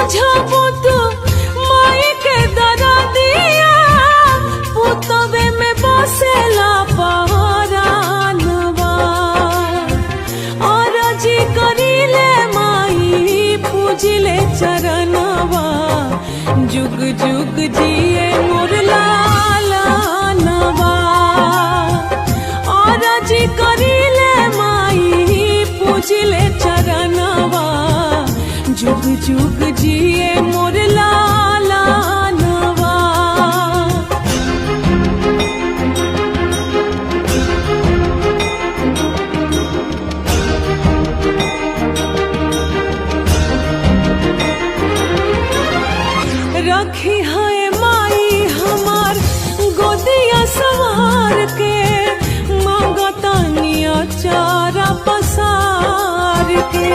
बुझबो तो माई के दरा दिया पुतवे में बसेला पहरानवा और जी करीले माई पूजिले चरणवा जुग जुग जिए मोर लालनवा और जी करीले माई पूजिले चरणवा जुग जुग जिए मोर लालनवा। रखी है माई हमार गोदिया सवार के मांगतानिया चारा पसार के